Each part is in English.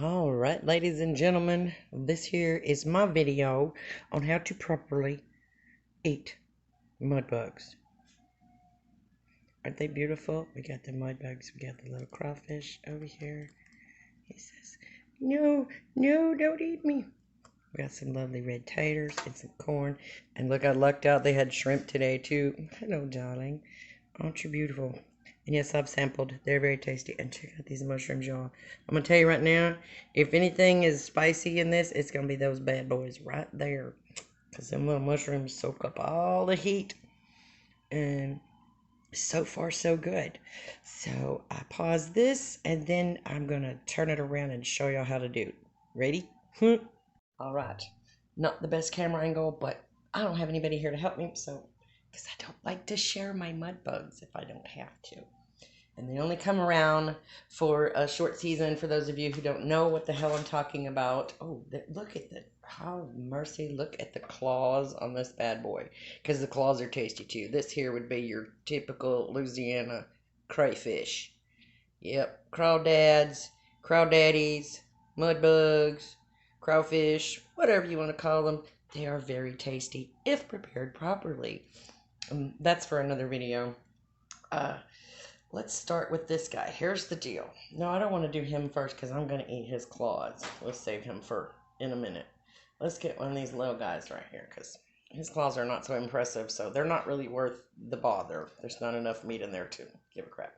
All right, ladies and gentlemen, this here is my video on how to properly eat mud bugs. Aren't they beautiful? We got the mud bugs, we got the little crawfish over here. He says, no, no, don't eat me. We got some lovely red taters and some corn. And look, I lucked out, they had shrimp today too. Hello, darling. Aren't you beautiful? And yes, I've sampled. They're very tasty. And check out these mushrooms, y'all. I'm going to tell you right now, if anything is spicy in this, it's going to be those bad boys right there. Because them little mushrooms soak up all the heat. And so far, so good. So I pause this, and then I'm going to turn it around and show y'all how to do it. Ready? All right. Not the best camera angle, but I don't have anybody here to help me, so because I don't like to share my mud bugs if I don't have to. And they only come around for a short season. For those of you who don't know what the hell I'm talking about. Oh, look at the, oh mercy, look at the claws on this bad boy. Because the claws are tasty too. This here would be your typical Louisiana crayfish. Yep, crawdads, crawdaddies, mud bugs, crawfish, whatever you want to call them. They are very tasty if prepared properly. That's for another video. Let's start with this guy. Here's the deal. No, I don't want to do him first because I'm going to eat his claws. Let's save him for in a minute. Let's get one of these little guys right here because his claws are not so impressive, so they're not really worth the bother. There's not enough meat in there to give a crap.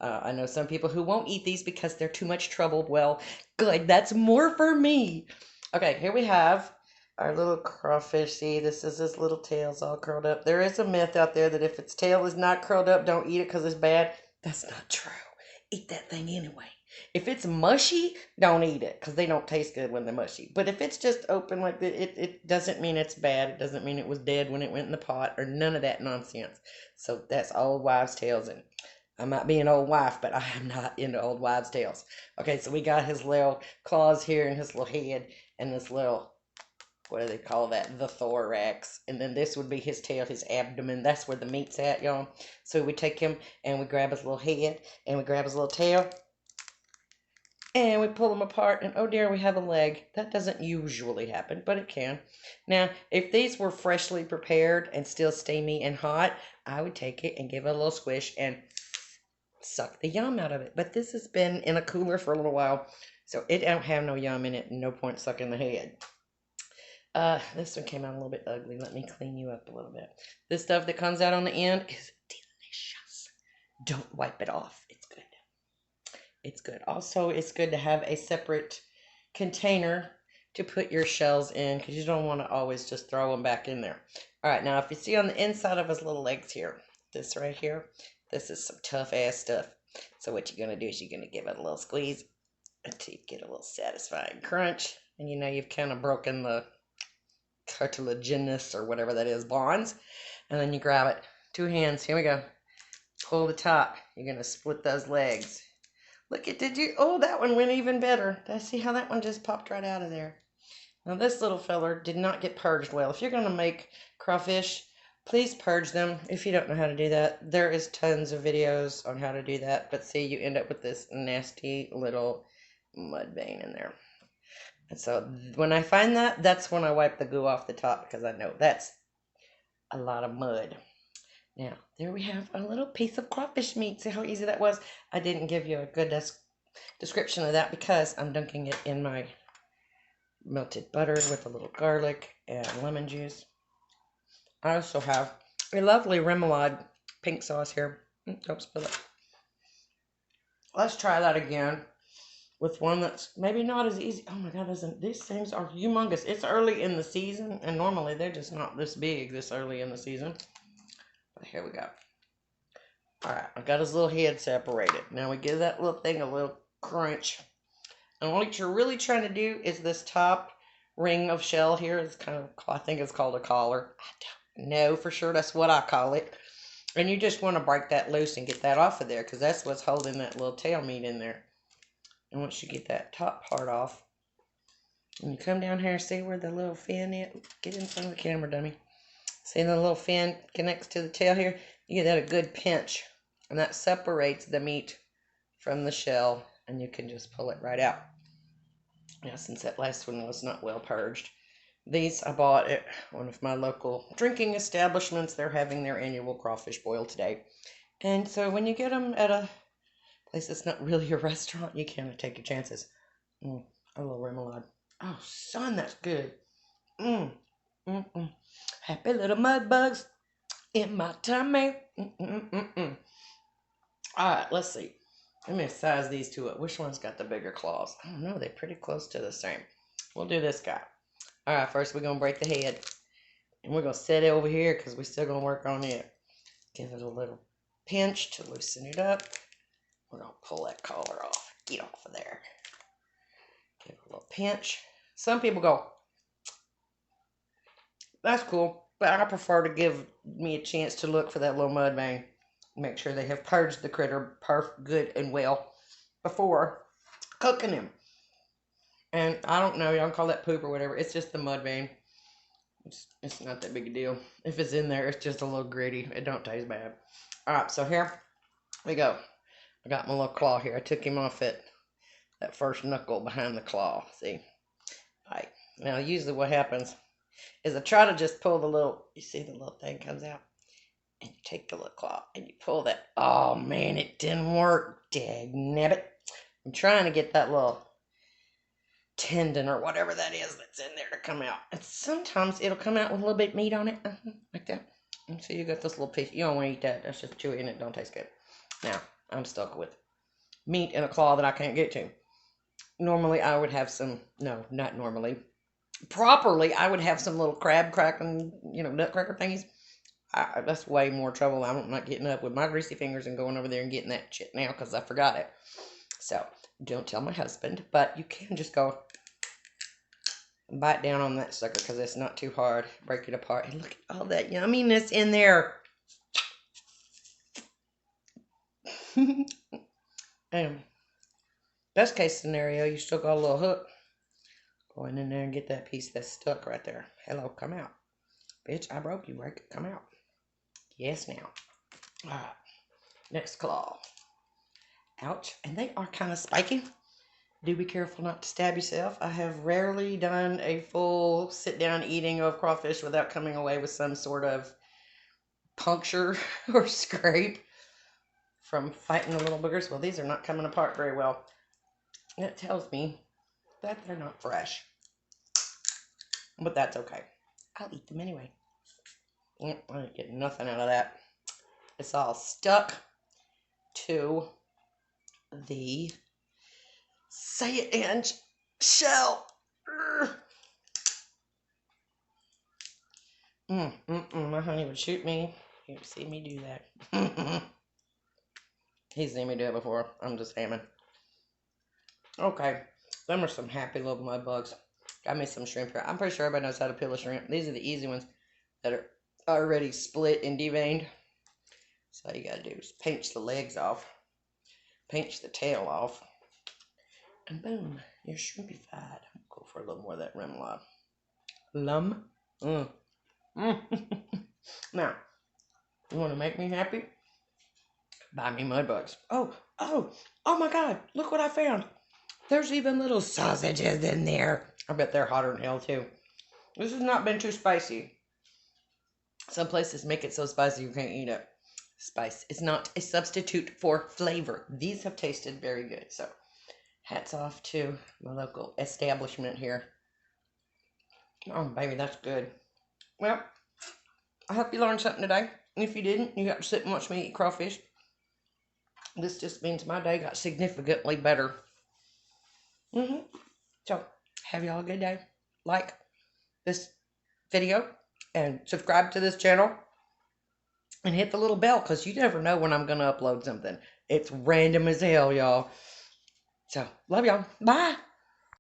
I know some people who won't eat these because they're too much trouble. Well, good. That's more for me. Okay, here we have our little crawfish. See, this is his little tail's all curled up. There is a myth out there that if its tail is not curled up, don't eat it because it's bad. That's not true. Eat that thing anyway. If it's mushy, don't eat it because they don't taste good when they're mushy. But if it's just open like that, it doesn't mean it's bad. It doesn't mean it was dead when it went in the pot or none of that nonsense. So that's old wives' tales. And I might be an old wife, but I am not into old wives' tales. Okay, so we got his little claws here and his little head and this little, what do they call that? The thorax. And then this would be his tail, his abdomen. That's where the meat's at, y'all. So we take him and we grab his little head and we grab his little tail and we pull them apart. And oh dear, we have a leg. That doesn't usually happen, but it can. Now, if these were freshly prepared and still steamy and hot, I would take it and give it a little squish and suck the yum out of it. But this has been in a cooler for a little while, so it don't have no yum in it. No point sucking the head. This one came out a little bit ugly. Let me clean you up a little bit. This stuff that comes out on the end is delicious. Don't wipe it off. It's good. It's good. Also, it's good to have a separate container to put your shells in because you don't want to always just throw them back in there. All right, now if you see on the inside of his little legs here, this right here, this is some tough ass stuff. So what you're going to do is you're going to give it a little squeeze until you get a little satisfying crunch. And you know you've kind of broken the cartilaginous or whatever that is bonds, and then you grab it, 2 hands, here we go, pull the top, you're gonna split those legs. Look at, did you, oh, that one went even better. Did I see how that one just popped right out of there? Now this little feller did not get purged well. If you're gonna make crawfish, please purge them. If you don't know how to do that, there is tons of videos on how to do that, but see, you end up with this nasty little mud vein in there. And so when I find that, that's when I wipe the goo off the top because I know that's a lot of mud. Now, there we have a little piece of crawfish meat. See how easy that was? I didn't give you a good description of that because I'm dunking it in my melted butter with a little garlic and lemon juice. I also have a lovely remoulade pink sauce here. Don't spill it. Let's try that again with one that's maybe not as easy. Oh my God, these things are humongous. It's early in the season, and normally they're just not this big this early in the season. But here we go. All right, I got his little head separated. Now we give that little thing a little crunch. And what you're really trying to do is this top ring of shell here is kind of, I think it's called a collar. I don't know for sure. That's what I call it. And you just want to break that loose and get that off of there because that's what's holding that little tail meat in there. And once you get that top part off, and you come down here and see where the little fin is, get in front of the camera, dummy. See the little fin connects to the tail here? You get that a good pinch, and that separates the meat from the shell, and you can just pull it right out. Yeah, since that last one was not well purged. These I bought at one of my local drinking establishments. They're having their annual crawfish boil today. And so when you get them at a place that's not really a restaurant, you kind of take your chances. A little remoulade. Oh, son, that's good. Mm, Happy little mud bugs in my tummy. All right, let's see. Let me size these two up. Which one's got the bigger claws? I don't know. They're pretty close to the same. We'll do this guy. All right, first we're going to break the head. And we're going to set it over here because we're still going to work on it. Give it a little pinch to loosen it up. We're going to pull that collar off. Get off of there. Give it a little pinch. Some people go, that's cool. But I prefer to give me a chance to look for that little mud vein. Make sure they have purged the critter good and well before cooking him. And I don't know, y'all call that poop or whatever. It's just the mud vein. It's not that big a deal. If it's in there, it's just a little gritty. It don't taste bad. Alright, so here we go. I got my little claw here. I took him off at that first knuckle behind the claw. See? Alright. Now, usually what happens is I try to just pull the little, you see the little thing comes out? And you take the little claw and you pull that. Oh, man, it didn't work. Dagnabbit. I'm trying to get that little tendon or whatever that is that's in there to come out. And sometimes it'll come out with a little bit of meat on it. Like that. And so you got this little piece. You don't want to eat that. That's just chewy and it don't taste good. Now, I'm stuck with meat in a claw that I can't get to. Normally, I would have some, no, not normally. Properly, I would have some little crab cracking, nutcracker thingies. That's way more trouble. I'm not getting up with my greasy fingers and going over there and getting that shit now because I forgot it. So, don't tell my husband, but you can just go and bite down on that sucker because it's not too hard. Break it apart. And look at all that yumminess in there. And best case scenario, you still got a little hook. Go in there and get that piece that's stuck right there. Hello, come out. Bitch, I broke you, right? Come out. Yes, now. All right. Next claw. Ouch. And they are kind of spiky. Do be careful not to stab yourself. I have rarely done a full sit-down eating of crawfish without coming away with some sort of puncture or scrape from fighting the little boogers. Well, these are not coming apart very well. That tells me that they're not fresh. But that's okay. I'll eat them anyway. I ain't getting nothing out of that. It's all stuck to the say it inch shell. My honey would shoot me. You've seen me do that. He's seen me do it before. I'm just hamming. Okay. Them are some happy little mud bugs. Got me some shrimp here. I'm pretty sure everybody knows how to peel a shrimp. These are the easy ones that are already split and deveined. So all you gotta do is pinch the legs off, pinch the tail off, and boom, you're shrimpified. Go for a little more of that remoulade. Now, you want to make me happy? Buy me mud bugs. Oh my God! Look what I found. There's even little sausages in there. I bet they're hotter than hell too. This has not been too spicy. Some places make it so spicy you can't eat it. Spice is not a substitute for flavor. These have tasted very good. So, hats off to my local establishment here. Oh, baby, that's good. Well, I hope you learned something today. If you didn't, you got to sit and watch me eat crawfish. This just means my day got significantly better. So, have y'all a good day. Like this video and subscribe to this channel and hit the little bell because you never know when I'm going to upload something. It's random as hell, y'all. So, love y'all. Bye.